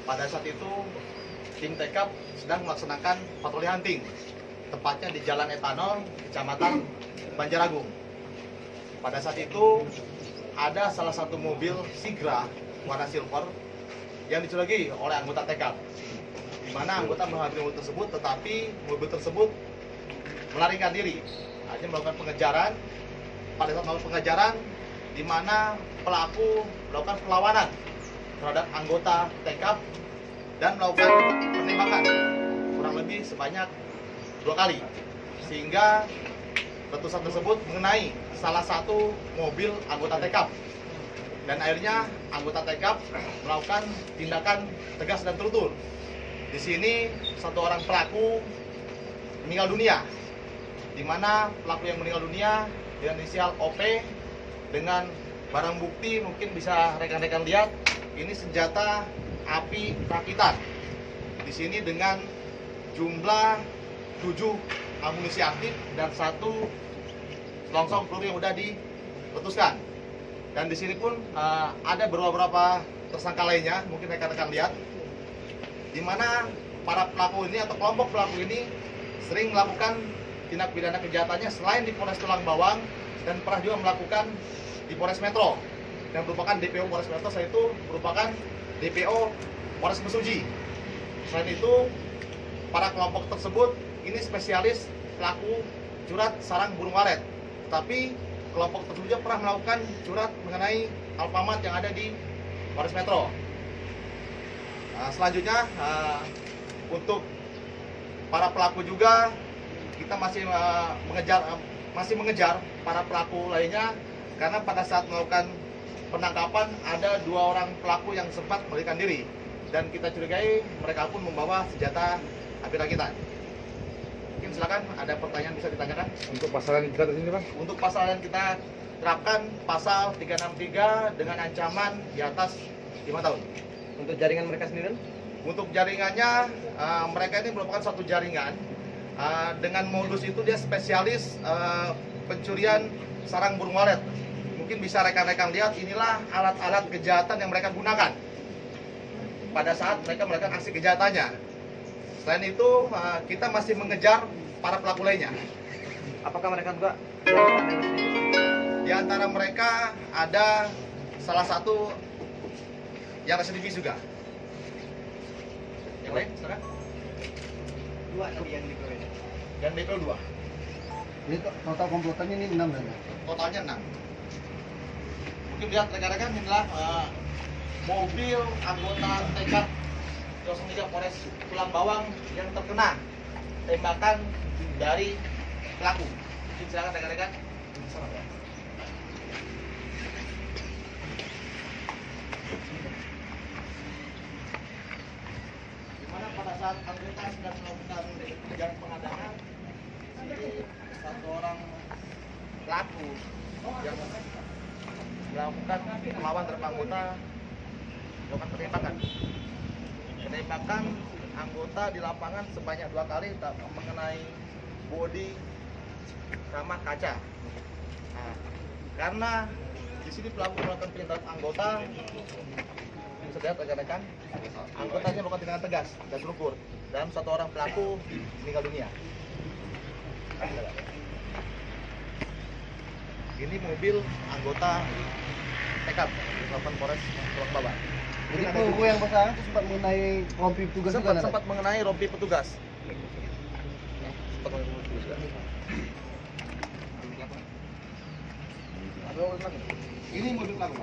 Pada saat itu tim TK sedang melaksanakan patroli hunting, tepatnya di Jalan Etanol, Kecamatan Banjaragung. Pada saat itu ada salah satu mobil Sigra warna silver yang dicurigai oleh anggota TK, di mana anggota menghampiri mobil tersebut, tetapi mobil tersebut melarikan diri, hanya melakukan pengejaran. Pada saat melakukan pengejaran, di mana pelaku melakukan perlawanan terhadap anggota TK dan melakukan penembakan kurang lebih sebanyak 2 kali, sehingga letusan tersebut mengenai salah satu mobil anggota TK, dan akhirnya anggota TK melakukan tindakan tegas dan terutur. Di sini satu orang pelaku meninggal dunia, di mana pelaku yang meninggal dunia dengan inisial OP, dengan barang bukti mungkin bisa rekan-rekan lihat, ini senjata api rakitan. Di sini dengan jumlah 7 amunisi aktif dan 1 selongsong peluru yang sudah diletuskan. Dan di sini pun ada beberapa tersangka lainnya, mungkin rekan-rekan lihat, di mana para pelaku ini atau kelompok pelaku ini sering melakukan tindak pidana kejahatannya selain di Polres Tulang Bawang, dan pernah juga melakukan di Polres Metro, dan merupakan DPO Polres Metro, saya itu merupakan DPO Polres Mesuji. Selain itu, para kelompok tersebut ini spesialis pelaku curat sarang burung walet, tetapi kelompok tersebut juga pernah melakukan curat mengenai Alfamart yang ada di Polres Metro. Selanjutnya, untuk para pelaku juga kita masih mengejar para pelaku lainnya, karena pada saat melakukan penangkapan ada 2 orang pelaku yang sempat melarikan diri, dan kita curigai mereka pun membawa senjata api rakitan. Mungkin silakan ada pertanyaan bisa ditanyakan. Untuk pasal yang kita di sini, Bang? Untuk pasal yang kita terapkan pasal 363 dengan ancaman di atas 5 tahun. Untuk jaringan mereka sendiri? Untuk jaringannya, mereka ini merupakan suatu jaringan dengan modus itu dia spesialis pencurian sarang burung walet. Mungkin bisa rekan-rekan lihat, inilah alat-alat kejahatan yang mereka gunakan pada saat mereka melakukan aksi kejahatannya. Selain itu, kita masih mengejar para pelaku lainnya. Apakah mereka juga? Di antara mereka ada salah satu yang residivis juga. Yang lain, silakan. 2 tadi yang dikeluarin. Dan DPO 2. Ini total komplotannya ini 6 dan Totalnya 6. Mungkin lihat rekan-rekan, inilah mobil anggota TK 03 Polres Tulang Bawang yang terkena tembakan dari pelaku. Mungkin silakan rekan-rekan. Dimana pada saat anggota sedang melakukan kegiatan pengadangan, ini satu orang pelaku yang melakukan melawan terhadap anggota melakukan penembakan anggota di lapangan sebanyak 2 kali mengenai bodi sama kaca. Nah, karena di sini pelaku melakukan penyertaan anggota, bisa lihat rekan-rekan, anggotanya melakukan tindakan tegas dan terukur, dan 1 orang pelaku meninggal dunia. Ini mobil anggota TK Selatan Polres Tulang Bawang. jadi peluru yang bersarang itu sempat mengenai rompi petugas juga. Sempat mengenai rompi petugas. Ini mobil pelaku.